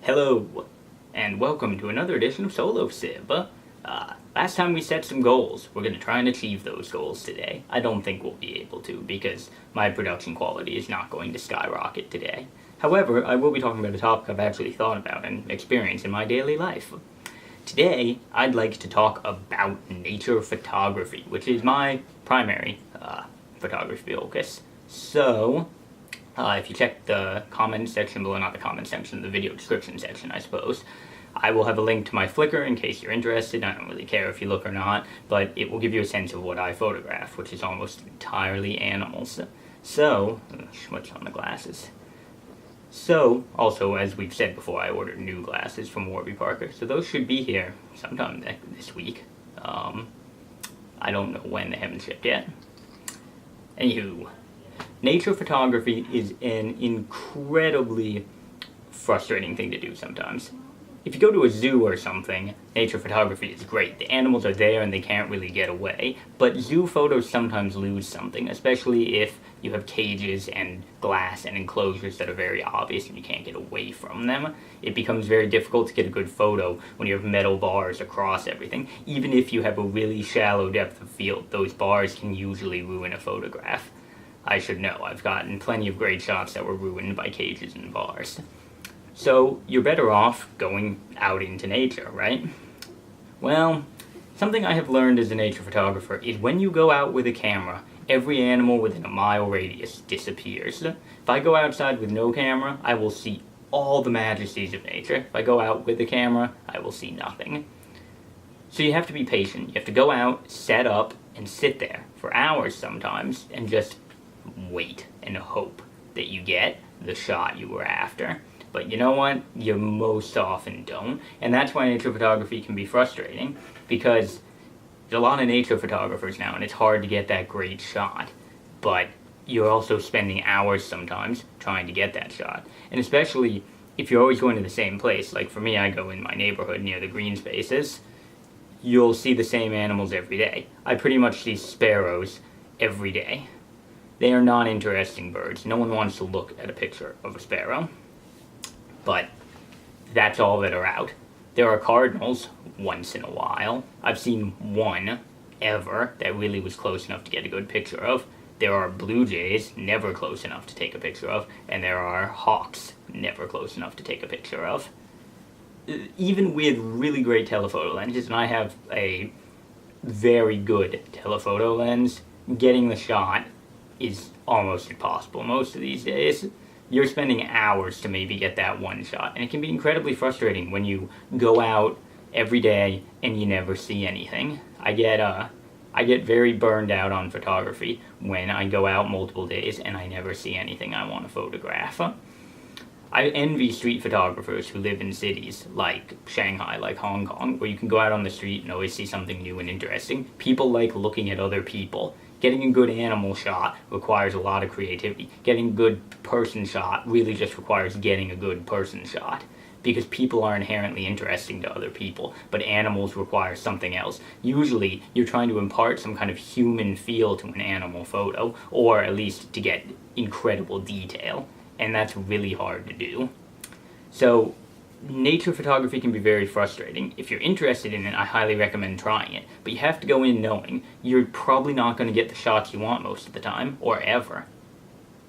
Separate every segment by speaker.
Speaker 1: Hello, and welcome to another edition of Solo Sib. Last time we set some goals. We're going to try and achieve those goals today. I don't think we'll be able to because my production quality is not going to skyrocket today. However, I will be talking about a topic I've actually thought about and experienced in my daily life. Today, I'd like to talk about nature photography, which is my primary photography focus. So, if you check the comment section below, not the comment section, the video description section, I suppose, I will have a link to my Flickr in case you're interested. I don't really care if you look or not, but it will give you a sense of what I photograph, which is almost entirely animals. So, switch on the glasses. So, also, as we've said before, I ordered new glasses from Warby Parker, so those should be here sometime this week. I don't know when, they haven't shipped yet. Anywho, nature photography is an incredibly frustrating thing to do sometimes. If you go to a zoo or something, nature photography is great. The animals are there and they can't really get away, but zoo photos sometimes lose something, especially if you have cages and glass and enclosures that are very obvious and you can't get away from them. It becomes very difficult to get a good photo when you have metal bars across everything. Even if you have a really shallow depth of field, those bars can usually ruin a photograph. I should know, I've gotten plenty of great shots that were ruined by cages and bars. So, you're better off going out into nature, right? Well, something I have learned as a nature photographer is when you go out with a camera, every animal within a mile radius disappears. If I go outside with no camera, I will see all the majesties of nature. If I go out with a camera, I will see nothing. So you have to be patient. You have to go out, set up, and sit there for hours sometimes, and just wait and hope that you get the shot you were after. But you know what? You most often don't. And that's why nature photography can be frustrating, because there's a lot of nature photographers now, and it's hard to get that great shot. But you're also spending hours sometimes trying to get that shot. And especially if you're always going to the same place, like for me, I go in my neighborhood near the green spaces, you'll see the same animals every day. I pretty much see sparrows every day. They are non-interesting birds. No one wants to look at a picture of a sparrow. But that's all that are out. There are cardinals once in a while. I've seen one ever that really was close enough to get a good picture of. There are blue jays, never close enough to take a picture of. And there are hawks, never close enough to take a picture of. Even with really great telephoto lenses, and I have a very good telephoto lens, getting the shot is almost impossible most of these days. You're spending hours to maybe get that one shot, and it can be incredibly frustrating when you go out every day and you never see anything. I get very burned out on photography when I go out multiple days and I never see anything I want to photograph. I envy street photographers who live in cities like Shanghai, like Hong Kong, where you can go out on the street and always see something new and interesting. People like looking at other people. Getting a good animal shot requires a lot of creativity. Getting a good person shot really just requires getting a good person shot. Because people are inherently interesting to other people, but animals require something else. Usually, you're trying to impart some kind of human feel to an animal photo, or at least to get incredible detail. And that's really hard to do. So, nature photography can be very frustrating. If you're interested in it, I highly recommend trying it. But you have to go in knowing you're probably not going to get the shots you want most of the time, or ever.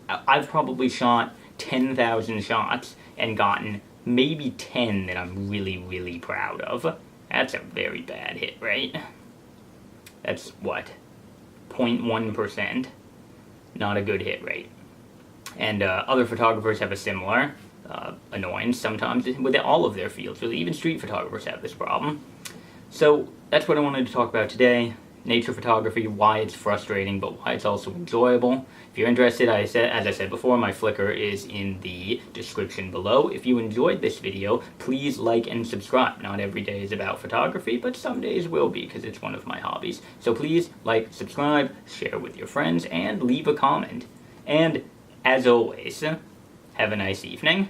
Speaker 1: I've probably shot 10,000 shots and gotten maybe 10 that I'm really, really proud of. That's a very bad hit rate. That's what? 0.1%. Not a good hit rate. And other photographers have a similar annoyance sometimes with all of their fields. Really, even street photographers have this problem. So that's what I wanted to talk about today. Nature photography, why it's frustrating, but why it's also enjoyable. If you're interested, as I said before, my Flickr is in the description below. If you enjoyed this video, please like and subscribe. Not every day is about photography, but some days will be, because it's one of my hobbies. So please like, subscribe, share with your friends, and leave a comment. And as always, have a nice evening.